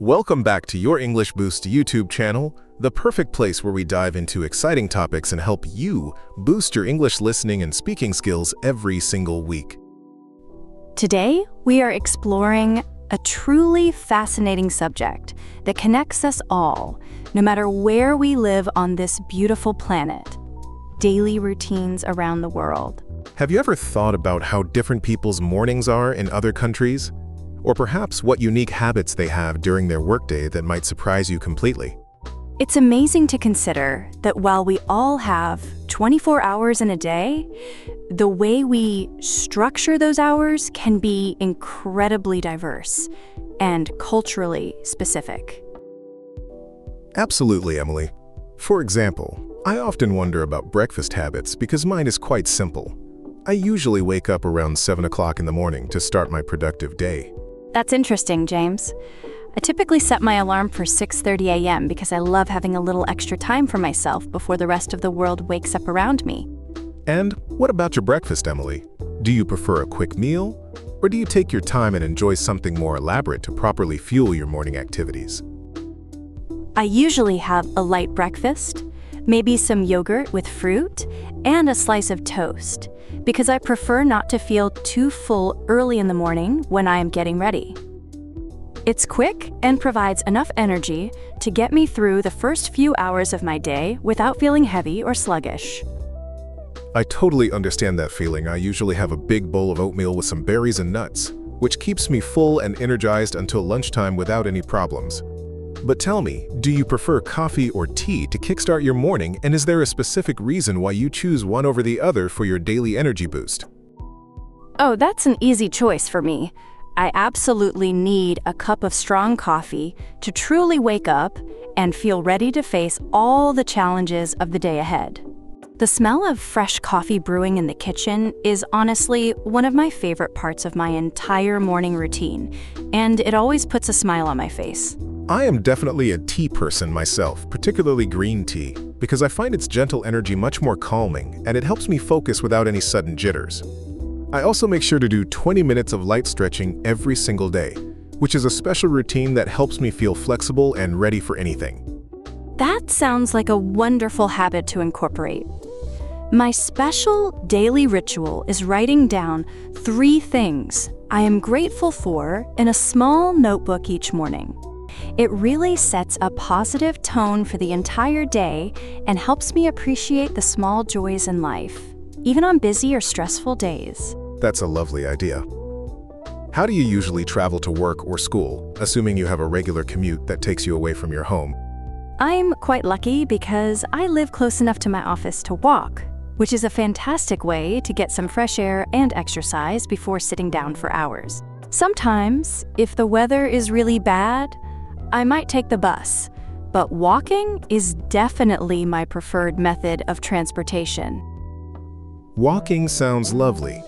Welcome back to your English Boost YouTube channel, the perfect place where we dive into exciting topics and help you boost your English listening and speaking skills every single week. Today, we are exploring a truly fascinating subject that connects us all, no matter where we live on this beautiful planet: daily routines around the world. Have you ever thought about how different people's mornings are in other countries? Or perhaps what unique habits they have during their workday that might surprise you completely? It's amazing to consider that while we all have 24 hours in a day, the way we structure those hours can be incredibly diverse and culturally specific. Absolutely, Emily. For example, I often wonder about breakfast habits because mine is quite simple. I usually wake up around 7 o'clock in the morning to start my productive day. That's interesting, James. I typically set my alarm for 6:30 a.m. because I love having a little extra time for myself before the rest of the world wakes up around me. And what about your breakfast, Emily? Do you prefer a quick meal? Or do you take your time and enjoy something more elaborate to properly fuel your morning activities? I usually have a light breakfast, maybe some yogurt with fruit, and a slice of toast, because I prefer not to feel too full early in the morning when I am getting ready. It's quick and provides enough energy to get me through the first few hours of my day without feeling heavy or sluggish. I totally understand that feeling. I usually have a big bowl of oatmeal with some berries and nuts, which keeps me full and energized until lunchtime without any problems. But tell me, do you prefer coffee or tea to kickstart your morning, and is there a specific reason why you choose one over the other for your daily energy boost? Oh, that's an easy choice for me. I absolutely need a cup of strong coffee to truly wake up and feel ready to face all the challenges of the day ahead. The smell of fresh coffee brewing in the kitchen is honestly one of my favorite parts of my entire morning routine, and it always puts a smile on my face. I am definitely a tea person myself, particularly green tea, because I find its gentle energy much more calming and it helps me focus without any sudden jitters. I also make sure to do 20 minutes of light stretching every single day, which is a special routine that helps me feel flexible and ready for anything. That sounds like a wonderful habit to incorporate. My special daily ritual is writing down 3 things I am grateful for in a small notebook each morning. It really sets a positive tone for the entire day and helps me appreciate the small joys in life, even on busy or stressful days. That's a lovely idea. How do you usually travel to work or school, assuming you have a regular commute that takes you away from your home? I'm quite lucky because I live close enough to my office to walk, which is a fantastic way to get some fresh air and exercise before sitting down for hours. Sometimes, if the weather is really bad, I might take the bus, but walking is definitely my preferred method of transportation. Walking sounds lovely.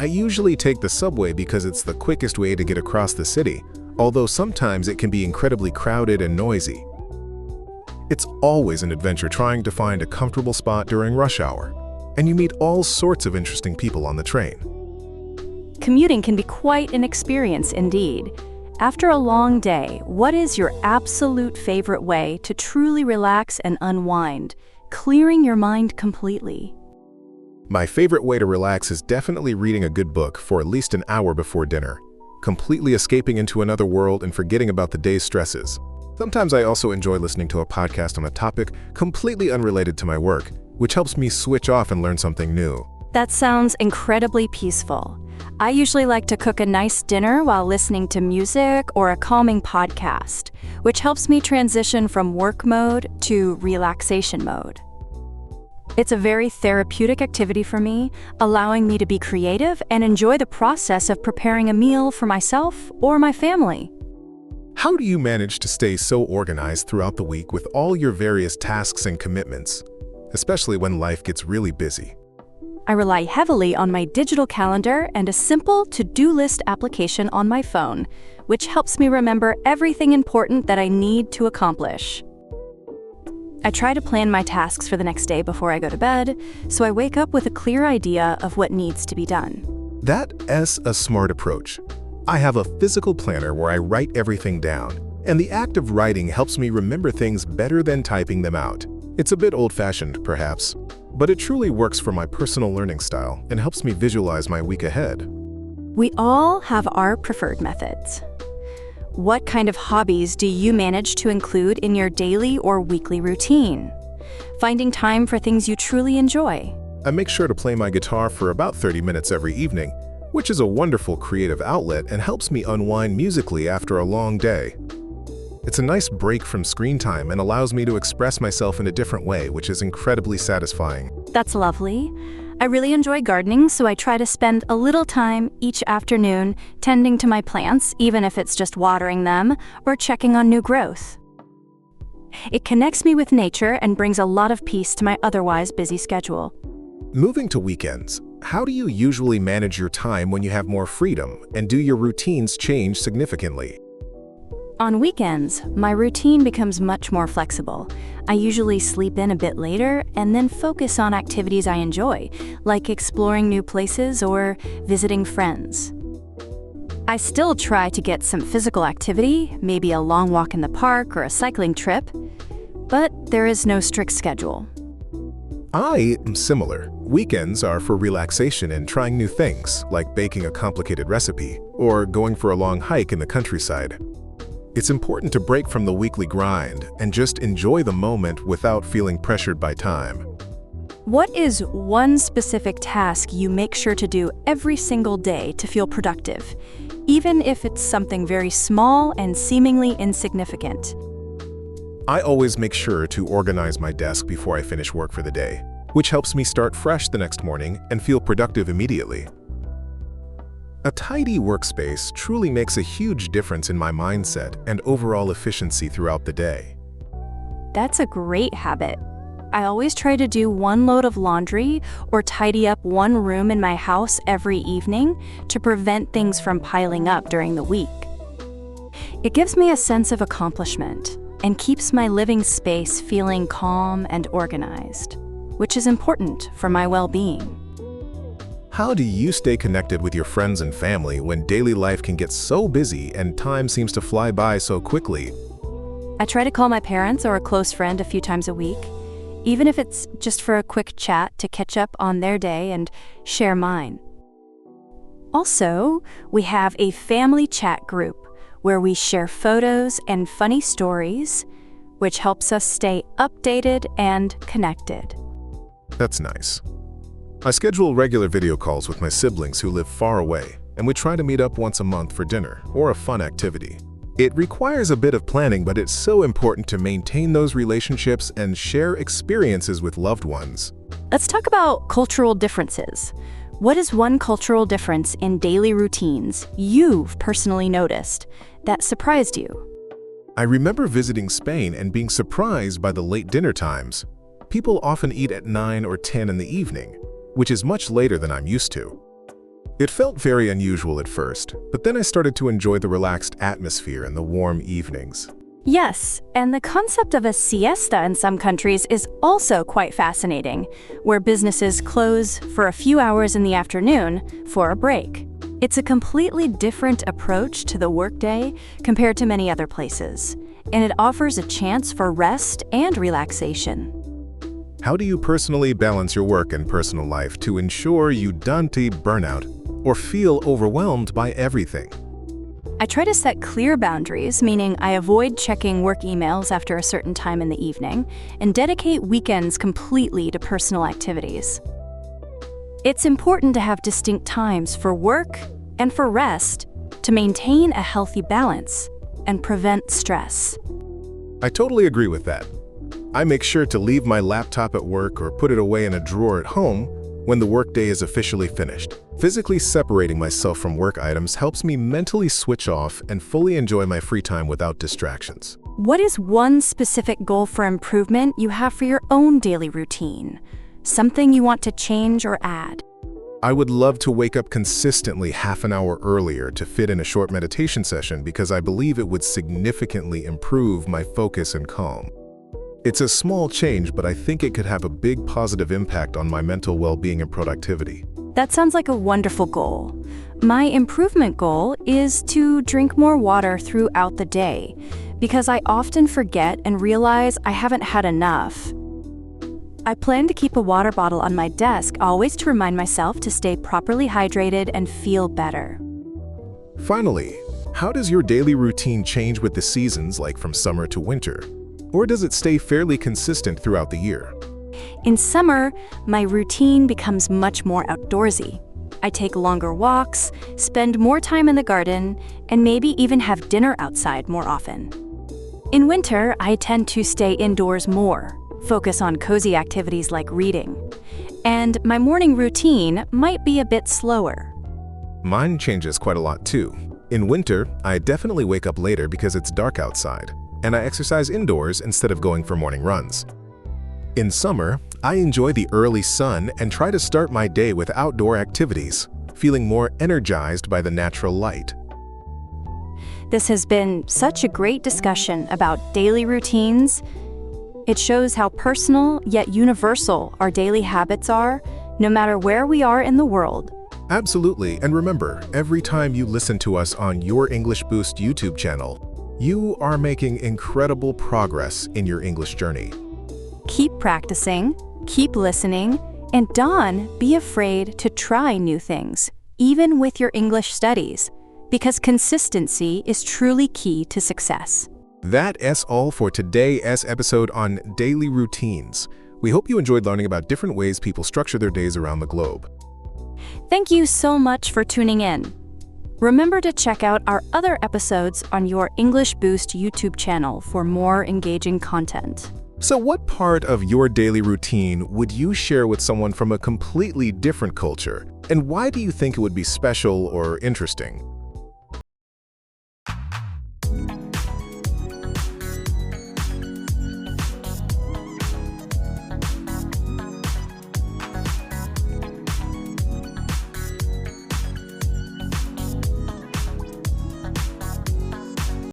I usually take the subway because it's the quickest way to get across the city, although sometimes it can be incredibly crowded and noisy. It's always an adventure trying to find a comfortable spot during rush hour, and you meet all sorts of interesting people on the train. Commuting can be quite an experience indeed. After a long day, what is your absolute favorite way to truly relax and unwind, clearing your mind completely? My favorite way to relax is definitely reading a good book for at least an hour before dinner, completely escaping into another world and forgetting about the day's stresses. Sometimes I also enjoy listening to a podcast on a topic completely unrelated to my work, which helps me switch off and learn something new. That sounds incredibly peaceful. I usually like to cook a nice dinner while listening to music or a calming podcast, which helps me transition from work mode to relaxation mode. It's a very therapeutic activity for me, allowing me to be creative and enjoy the process of preparing a meal for myself or my family. How do you manage to stay so organized throughout the week with all your various tasks and commitments, especially when life gets really busy? I rely heavily on my digital calendar and a simple to-do list application on my phone, which helps me remember everything important that I need to accomplish. I try to plan my tasks for the next day before I go to bed, so I wake up with a clear idea of what needs to be done. That's a smart approach. I have a physical planner where I write everything down, And the act of writing helps me remember things better than typing them out. It's a bit old-fashioned, perhaps, but it truly works for my personal learning style and helps me visualize my week ahead. We all have our preferred methods. What kind of hobbies do you manage to include in your daily or weekly routine? Finding time for things you truly enjoy. I make sure to play my guitar for about 30 minutes every evening, which is a wonderful creative outlet and helps me unwind musically after a long day. It's a nice break from screen time and allows me to express myself in a different way, which is incredibly satisfying. That's lovely. I really enjoy gardening, so I try to spend a little time each afternoon tending to my plants, even if it's just watering them or checking on new growth. It connects me with nature and brings a lot of peace to my otherwise busy schedule. Moving to weekends, how do you usually manage your time when you have more freedom, and do your routines change significantly? On weekends, my routine becomes much more flexible. I usually sleep in a bit later and then focus on activities I enjoy, like exploring new places or visiting friends. I still try to get some physical activity, maybe a long walk in the park or a cycling trip, but there is no strict schedule. I am similar. Weekends are for relaxation and trying new things, like baking a complicated recipe or going for a long hike in the countryside. It's important to break from the weekly grind and just enjoy the moment without feeling pressured by time. What is one specific task you make sure to do every single day to feel productive, even if it's something very small and seemingly insignificant? I always make sure to organize my desk before I finish work for the day, which helps me start fresh the next morning and feel productive immediately. A tidy workspace truly makes a huge difference in my mindset and overall efficiency throughout the day. That's a great habit. I always try to do one load of laundry or tidy up one room in my house every evening to prevent things from piling up during the week. It gives me a sense of accomplishment and keeps my living space feeling calm and organized, which is important for my well-being. How do you stay connected with your friends and family when daily life can get so busy and time seems to fly by so quickly? I try to call my parents or a close friend a few times a week, even if it's just for a quick chat to catch up on their day and share mine. Also, we have a family chat group where we share photos and funny stories, which helps us stay updated and connected. That's nice. I schedule regular video calls with my siblings who live far away, and we try to meet up once a month for dinner or a fun activity. It requires a bit of planning, but it's so important to maintain those relationships and share experiences with loved ones. Let's talk about cultural differences. What is one cultural difference in daily routines you've personally noticed that surprised you? I remember visiting Spain and being surprised by the late dinner times. People often eat at 9 or 10 in the evening, which is much later than I'm used to. It felt very unusual at first, but then I started to enjoy the relaxed atmosphere and the warm evenings. Yes, and the concept of a siesta in some countries is also quite fascinating, where businesses close for a few hours in the afternoon for a break. It's a completely different approach to the workday compared to many other places, and it offers a chance for rest and relaxation. How do you personally balance your work and personal life to ensure you don't burn out or feel overwhelmed by everything? I try to set clear boundaries, meaning I avoid checking work emails after a certain time in the evening and dedicate weekends completely to personal activities. It's important to have distinct times for work and for rest to maintain a healthy balance and prevent stress. I totally agree with that. I make sure to leave my laptop at work or put it away in a drawer at home when the workday is officially finished. Physically separating myself from work items helps me mentally switch off and fully enjoy my free time without distractions. What is one specific goal for improvement you have for your own daily routine? Something you want to change or add? I would love to wake up consistently half an hour earlier to fit in a short meditation session because I believe it would significantly improve my focus and calm. It's a small change, but I think it could have a big positive impact on my mental well-being and productivity. That sounds like a wonderful goal. My improvement goal is to drink more water throughout the day, because I often forget and realize I haven't had enough. I plan to keep a water bottle on my desk always to remind myself to stay properly hydrated and feel better. Finally, how does your daily routine change with the seasons, like from summer to winter? Or does it stay fairly consistent throughout the year? In summer, my routine becomes much more outdoorsy. I take longer walks, spend more time in the garden, and maybe even have dinner outside more often. In winter, I tend to stay indoors more, focus on cozy activities like reading, and my morning routine might be a bit slower. Mine changes quite a lot too. In winter, I definitely wake up later because it's dark outside, and I exercise indoors instead of going for morning runs. In summer, I enjoy the early sun and try to start my day with outdoor activities, feeling more energized by the natural light. This has been such a great discussion about daily routines. It shows how personal yet universal our daily habits are, no matter where we are in the world. Absolutely, and remember, every time you listen to us on Your English Boost YouTube channel, you are making incredible progress in your English journey. Keep practicing, keep listening, and don't be afraid to try new things, even with your English studies, because consistency is truly key to success. That's all for today's episode on daily routines. We hope you enjoyed learning about different ways people structure their days around the globe. Thank you so much for tuning in. Remember to check out our other episodes on Your English Boost YouTube channel for more engaging content. So what part of your daily routine would you share with someone from a completely different culture? And why do you think it would be special or interesting?